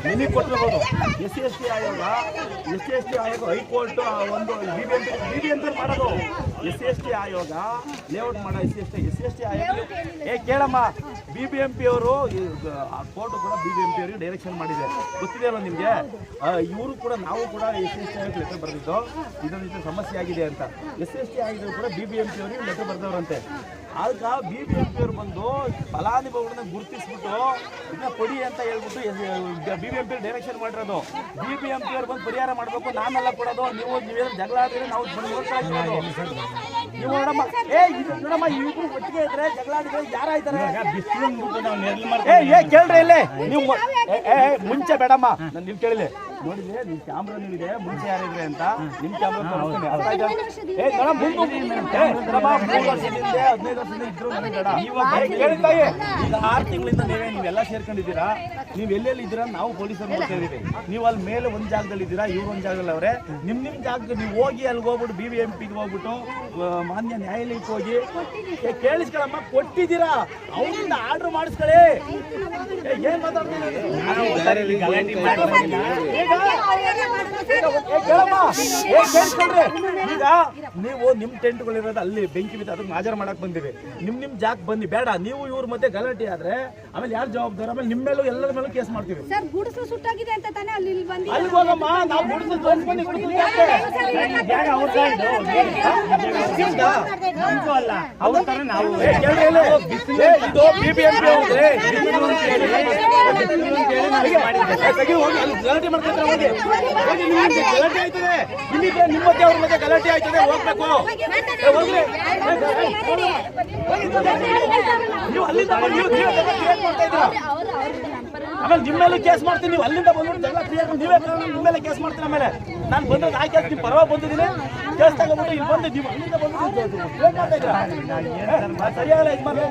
ನಿಮಗೆ ಕೊಟ್ಟಿರಬಹುದು. SC/ST ಆಯೋಗ high court ಒಂದು BBMP ಮಾಡೋದು. SC/ST ಆಯೋಗ ಲೇಔಟ್ ಮಾಡೋ SC/ST ಆಯೋಗ ಕೇಳಮ್ಮ, BBMP ಅವರು ಕೋರ್ಟ್ ಕೂಡ BBMP ಅವರಿಗೆ ಡೈರೆಕ್ಷನ್ ಮಾಡಿದೆ, ಗೊತ್ತಿದೆ ಅಲ್ಲ ನಿಮಗೆ. ಇವರು ಕೂಡ ನಾವು ಕೂಡ SC/ST ಆಯೋಗ ಲೆಟರ್ ಬರೆದಿದ್ದು ಇದೊಂದು ಸಮಸ್ಯೆ ಆಗಿದೆ ಅಂತ. SC/ST ಆಯೋಗ ಕೂಡ BBMP ಅವರಿಗೆ ಲೆಟರ್ ಬರೆದವರಂತೆ. ಆಗ BBMP ಅವರು ಬಂದು ಫಲಾನುಭವಿಗಳನ್ನ ಗುರುತಿಸ್ಬಿಟ್ಟು ಇದನ್ನ ಕೊಡಿ ಅಂತ ಹೇಳ್ಬಿಟ್ಟು BBMP ಡೈರೆಕ್ಷನ್ ಮಾಡಿರೋದು. BBMP ಅವ್ರು ಬಂದು ಪರಿಹಾರ ಮಾಡಬೇಕು, ನಾನೆಲ್ಲ ಕೊಡೋದು. ನೀವೇನು ಜಗಳ ಆಡಿದ್ರೆ ನಾವು ಬಂದು ನೋಡ್ಕೊಳ್ಳೋದು. ನೀವು ನೋಡಮ್ಮ, ನೋಡಮ್ಮ, ಇವ್ರು ಒಟ್ಟಿಗೆ ಇದ್ರೆ ಜಗಳ ಆಡಿದ್ರೆ ಯಾರಾಯ್ತಾರೆ? ಕೇಳ್ರಿ ಇಲ್ಲೇ ನೀವು ಮುಂಚೆ ಬೇಡಮ್ಮ, ನಾನು ನೀವು ಕೇಳಿದೆ ನೋಡಿದ್ರೆ ನಿಮ್ ಕ್ಯಾಮ್ರಾ ಇದೆ, ಮುಂಚೆ ಯಾರಿದ್ರೆ ಅಂತ ನಿಮ್ ಕ್ಯಾಮ್ರಾ ತೋರಿಸ್ತೀನಿ. 6 ತಿಂಗಳಿಂದ ನೀವೆಲ್ಲ ಸೇರ್ಕೊಂಡಿದ್ದೀರಾ. ನೀವು ಎಲ್ಲೆಲ್ಲಿ ಇದ್ದೀರಾ ನಾವು ಪೊಲೀಸರು ನೋಡ್ತಾ ಇದೀವಿ. ನೀವು ಅಲ್ಲಿ ಮೇಲೆ ಒಂದ್ ಜಾಗದಲ್ಲಿ ಇದ್ದೀರಾ, ಇವ್ರು ಒಂದ್ ಜಾಗದಲ್ಲಿ ಅವ್ರೆ. ನಿಮ್ ಜಾಗಕ್ಕೆ ನೀವು ಹೋಗಿ ಅಲ್ಲಿಗೆ ಹೋಗ್ಬಿಟ್ಟು BBMPಗೆ ಹೋಗ್ಬಿಟ್ಟು ಮಾನ್ಯ ನ್ಯಾಯಾಲಯಕ್ಕೆ ಹೋಗಿ ಕೇಳಿಸ್ಕೊಳಮ್ಮ, ಕೊಟ್ಟಿದ್ದೀರಾ, ಅವ್ರಿಂದ ಆರ್ಡರ್ ಮಾಡಿಸ್ಕೊಳ್ಳಿ. ಏನ್ ಮಾತಾಡ್ತೀನಿ ಈಗ ನೀವು ನಿಮ್ ಟೆಂಟ್ಗಳಿರೋದು ಅಲ್ಲಿ ಬೆಂಕಿ ಬಿದ್ದು ಅದಕ್ಕೆ ಹಾಜರು ಮಾಡಕ್ ಬಂದಿವಿ. ನಿಮ್ ಜಾಗ ಬನ್ನಿ, ಬೇಡ ನೀವು ಇವ್ರ ಮಧ್ಯೆ ಗಲಾಟೆ ಆದ್ರೆ ಆಮೇಲೆ ಯಾರು ಜವಾಬ್ದಾರ? ಆಮೇಲೆ ನಿಮ್ಮ ಮೇಲೂ ಎಲ್ಲರ ಮೇಲೂ ಕೇಸ್ ಮಾಡ್ತೀವಿ. ಅಲ್ಲಿ ಹೋಗಮ್ಮ, ನಾವು ಗುಡಿಸಲು ತೋರಿಸ್ಕೊಂಡು ಗಲಾಟೆ ಮಾಡ್ತಾರೆ. ಗಲಾಟೆ ಆಯ್ತದೆ ಇಲ್ಲಿಗೆ, ನಿಮ್ಮ ಮಧ್ಯೆ ಅವ್ರ ಮಧ್ಯೆ ಗಲಾಟೆ ಆಯ್ತದೆ, ಹೋಗ್ಬೇಕು. ನೀವು ಅಲ್ಲಿಂದ ಆಮೇಲೆ ನಿಮ್ಮ ಮೇಲೆ ಕೇಸ್ ಮಾಡ್ತೀನಿ. ನೀವು ಅಲ್ಲಿಂದ ಬಂದ್ಬಿಟ್ಟು ಜಗಳ ಕ್ಲಿಯರ್ ನೀವೇ ನಿಮ್ಮ ಮೇಲೆ ಕೇಸ್ ಮಾಡ್ತೀನಿ. ಆಮೇಲೆ ನಾನು ಬಂದ್ರೆ ಆ ಕೇಸ್ ನಿಮ್ಮ ಪರವಾಗಿ ಬಂದಿದ್ದೀನಿ, ಕೇಸ್ ತಗೊಂಡ್ಬಿಟ್ಟು ಇಲ್ಲಿ ಬಂದು ನೀವು ಅಲ್ಲಿಂದ ಬಂದು ಸರಿಯಾಗಲ್ಲ. ಇದು ಮಾಡಿ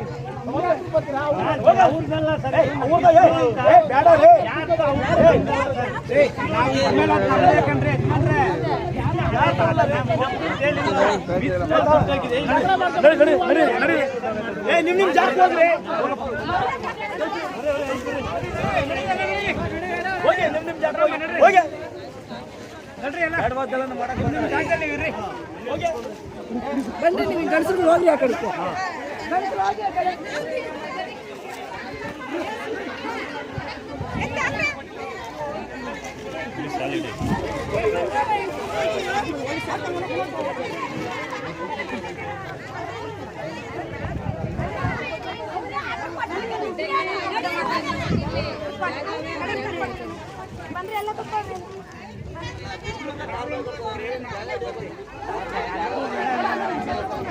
ನಿಮ್ ಜಾಸ್ತಿ ಹೋಗ್ರಿ, ಹೋಗಿ ನಿಮ್ ಜಾಗ ಹೋಗಿ ಬನ್ನಿ. ನೀವು ಗಂಡಸರು ಹೋಗಿ ಆ ಕಡೆ ಬಂದ್ರೆ ಎಲ್ಲ ತಪ್ಪಾದ್ರೆ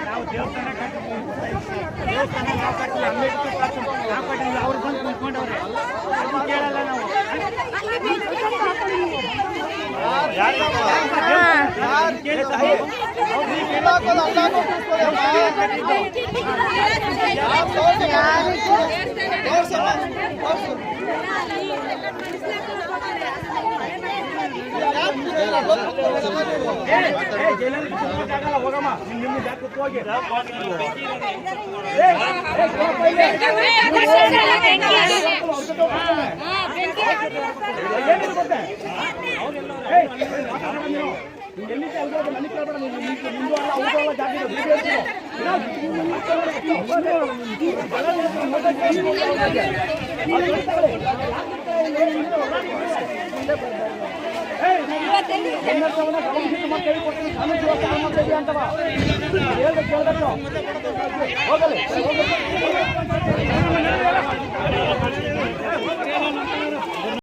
ನಾವು ದೇವಸ್ಥಾನ ಕಟ್ಟಿಲ್ಲ ಅಂಬೇಡ್ಕರ್ ಕಾಪಾಡಿಲ್ಲ ಅವ್ರು ಬಂದು ನಿಂತ್ಕೊಂಡವ್ರೆ ಅದು ಕೇಳಲ್ಲ ನಾವು ಹೋಗಮ್ಮ ನಿಮ್ಮ ಜಾಗಕ್ಕೆ ಹೋಗಿ ಎಲ್ಲಿ ನನಗೆ ಕೇಳ್ಬೇಡ ನಿಂದು ಅಲ್ಲ ಅವ್ರಲ್ಲ ಜಾಗ ಹೋಗಲಿ